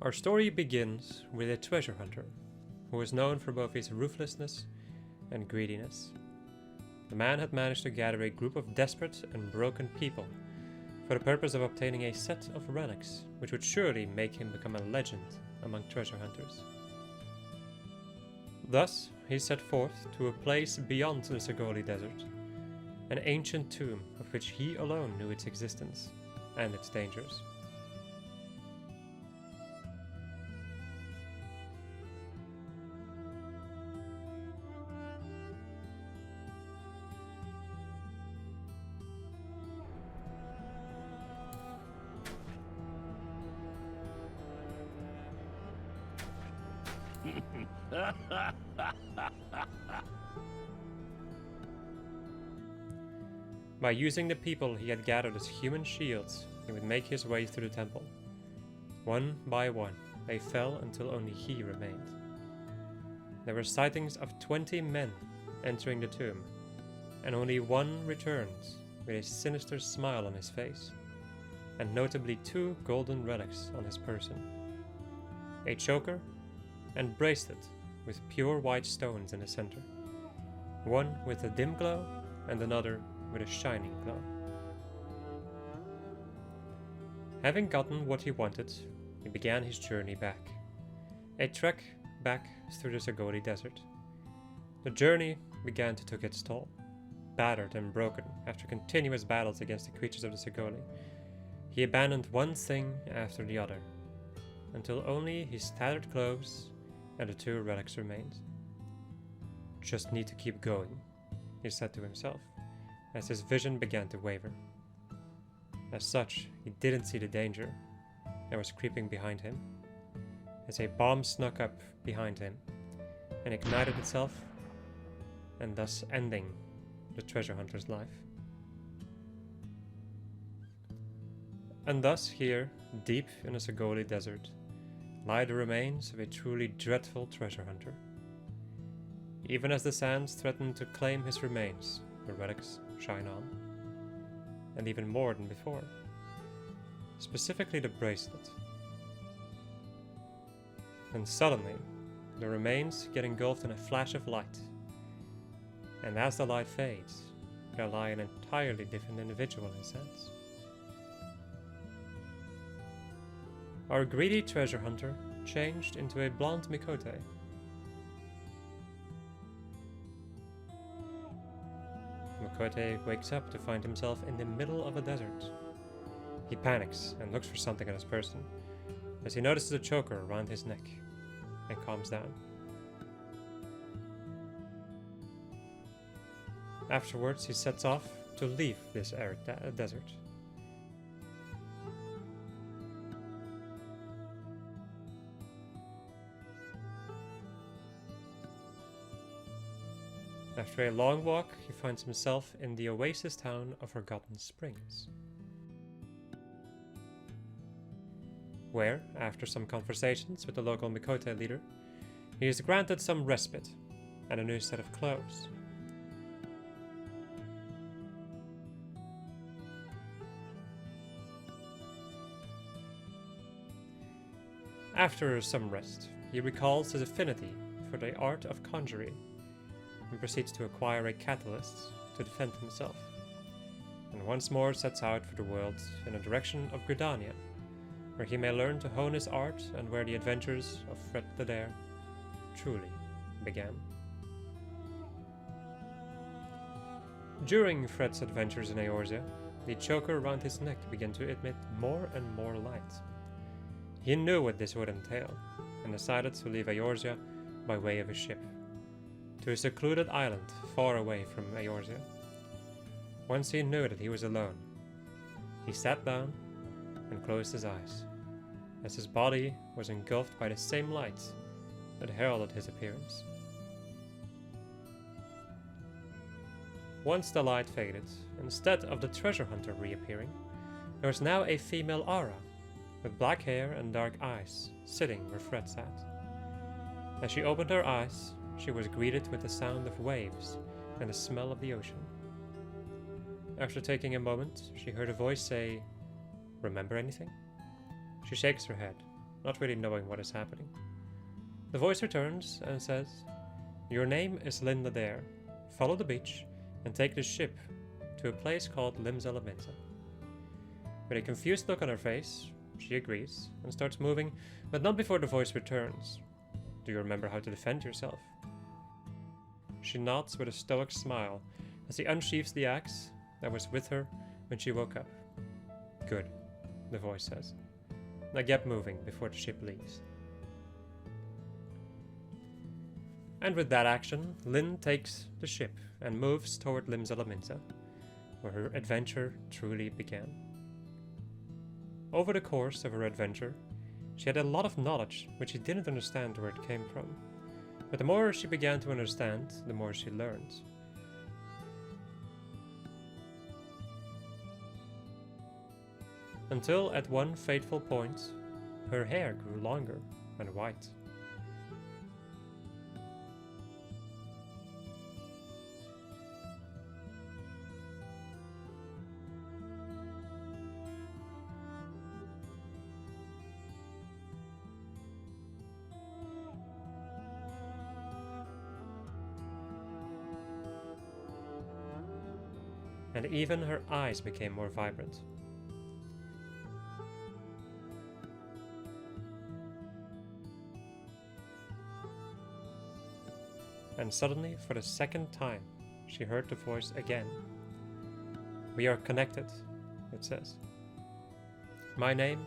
Our story begins with a treasure hunter, who was known for both his ruthlessness and greediness. The man had managed to gather a group of desperate and broken people for the purpose of obtaining a set of relics, which would surely make him become a legend among treasure hunters. Thus, he set forth to a place beyond the Sagoli Desert, an ancient tomb of which he alone knew its existence and its dangers. By using the people he had gathered as human shields, he would make his way through the temple. One by one, they fell until only he remained. There were sightings of 20 men entering the tomb, and only one returned with a sinister smile on his face, and notably 2 golden relics on his person: a choker and bracelet with pure white stones in the center, one with a dim glow and another with a shining glow. Having gotten what he wanted, he began his journey back. A trek back through the Sagoli Desert. The journey began to take its toll. Battered and broken after continuous battles against the creatures of the Sagoli, he abandoned one thing after the other, until only his tattered clothes and the 2 relics remained. Just need to keep going, he said to himself, as his vision began to waver. As such, he didn't see the danger that was creeping behind him, as a bomb snuck up behind him and ignited itself, and thus ending the treasure hunter's life. And thus here, deep in the Sagoli Desert, lie the remains of a truly dreadful treasure hunter. Even as the sands threatened to claim his remains, the relics shine on, and even more than before. Specifically the bracelet. And suddenly, the remains get engulfed in a flash of light, and as the light fades, there lie an entirely different individual in a sense. Our greedy treasure hunter changed into a blonde Mikote. Mikote wakes up to find himself in the middle of a desert. He panics and looks for something on his person, as he notices a choker around his neck, and calms down. Afterwards, he sets off to leave this arid desert. After a long walk, he finds himself in the oasis town of Forgotten Springs, where, after some conversations with the local Mikote leader, he is granted some respite and a new set of clothes. After some rest, he recalls his affinity for the art of conjuring, and proceeds to acquire a catalyst to defend himself, and once more sets out for the world in the direction of Gridania, where he may learn to hone his art and where the adventures of Ladairs truly began. During Fred's adventures in Eorzea, the choker around his neck began to emit more and more light. He knew what this would entail, and decided to leave Eorzea by way of a ship, to a secluded island far away from Eorzea. Once he knew that he was alone, he sat down and closed his eyes, as his body was engulfed by the same light that heralded his appearance. Once the light faded, instead of the treasure hunter reappearing, there was now a female Ara, with black hair and dark eyes, sitting where Fred sat. As she opened her eyes, she was greeted with the sound of waves and the smell of the ocean. After taking a moment, she heard a voice say, "Remember anything?" She shakes her head, not really knowing what is happening. The voice returns and says, "Your name is Ladairs. Follow the beach and take the ship to a place called Limsa. With a confused look on her face, she agrees and starts moving, but not before the voice returns. Do you remember how to defend yourself? She nods with a stoic smile as he unsheaths the axe that was with her when she woke up. Good, the voice says. Now get moving before the ship leaves. And with that action, Lynn takes the ship and moves toward Limsa, where her adventure truly began. Over the course of her adventure, she had a lot of knowledge which she didn't understand where it came from. But the more she began to understand, the more she learned. Until at one fateful point, her hair grew longer and white. And even her eyes became more vibrant. And suddenly, for the second time, she heard the voice again. "We are connected," it says. "My name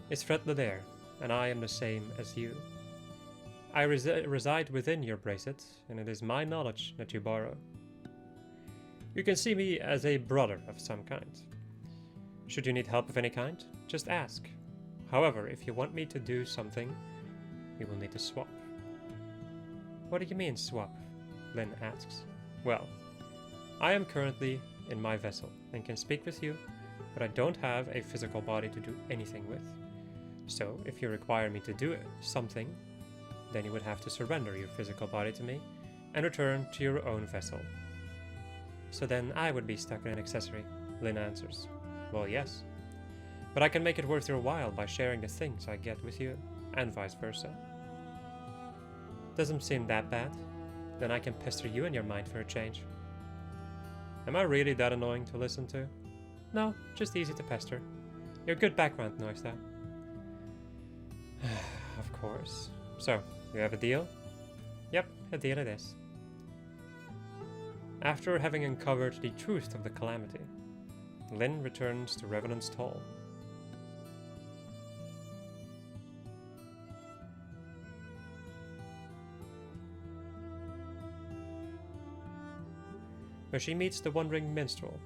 is Ladairs, and I am the same as you. I reside within your bracelet, and it is my knowledge that you borrow. You can see me as a brother of some kind. Should you need help of any kind, just ask. However, if you want me to do something, you will need to swap." "What do you mean, swap?" Lynn asks. "Well, I am currently in my vessel and can speak with you, but I don't have a physical body to do anything with. So, if you require me to do something, then you would have to surrender your physical body to me and return to your own vessel." "So then I would be stuck in an accessory," Lynn answers. "Well, yes. But I can make it worth your while by sharing the things I get with you, and vice versa." "Doesn't seem that bad. Then I can pester you in your mind for a change." "Am I really that annoying to listen to?" "No, just easy to pester. You're good background noise, though." "Of course. So, you have a deal?" "Yep, a deal it is." After having uncovered the truth of the calamity, Lynn returns to Revenant's Hall. Where she meets the wandering minstrel,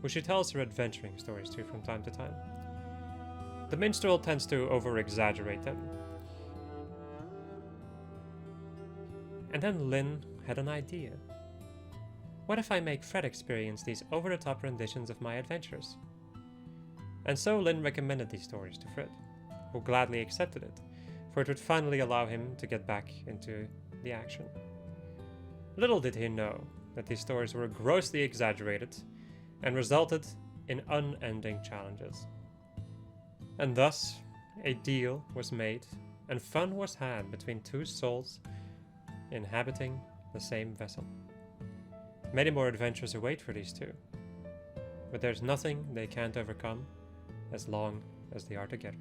who she tells her adventuring stories to from time to time. The minstrel tends to over-exaggerate them. And then Lynn had an idea. What if I make Fred experience these over-the-top renditions of my adventures? And so Lynn recommended these stories to Fred, who gladly accepted it, for it would finally allow him to get back into the action. Little did he know that these stories were grossly exaggerated and resulted in unending challenges. And thus, a deal was made and fun was had between two souls inhabiting the same vessel. Many more adventures await for these two, but there's nothing they can't overcome as long as they are together.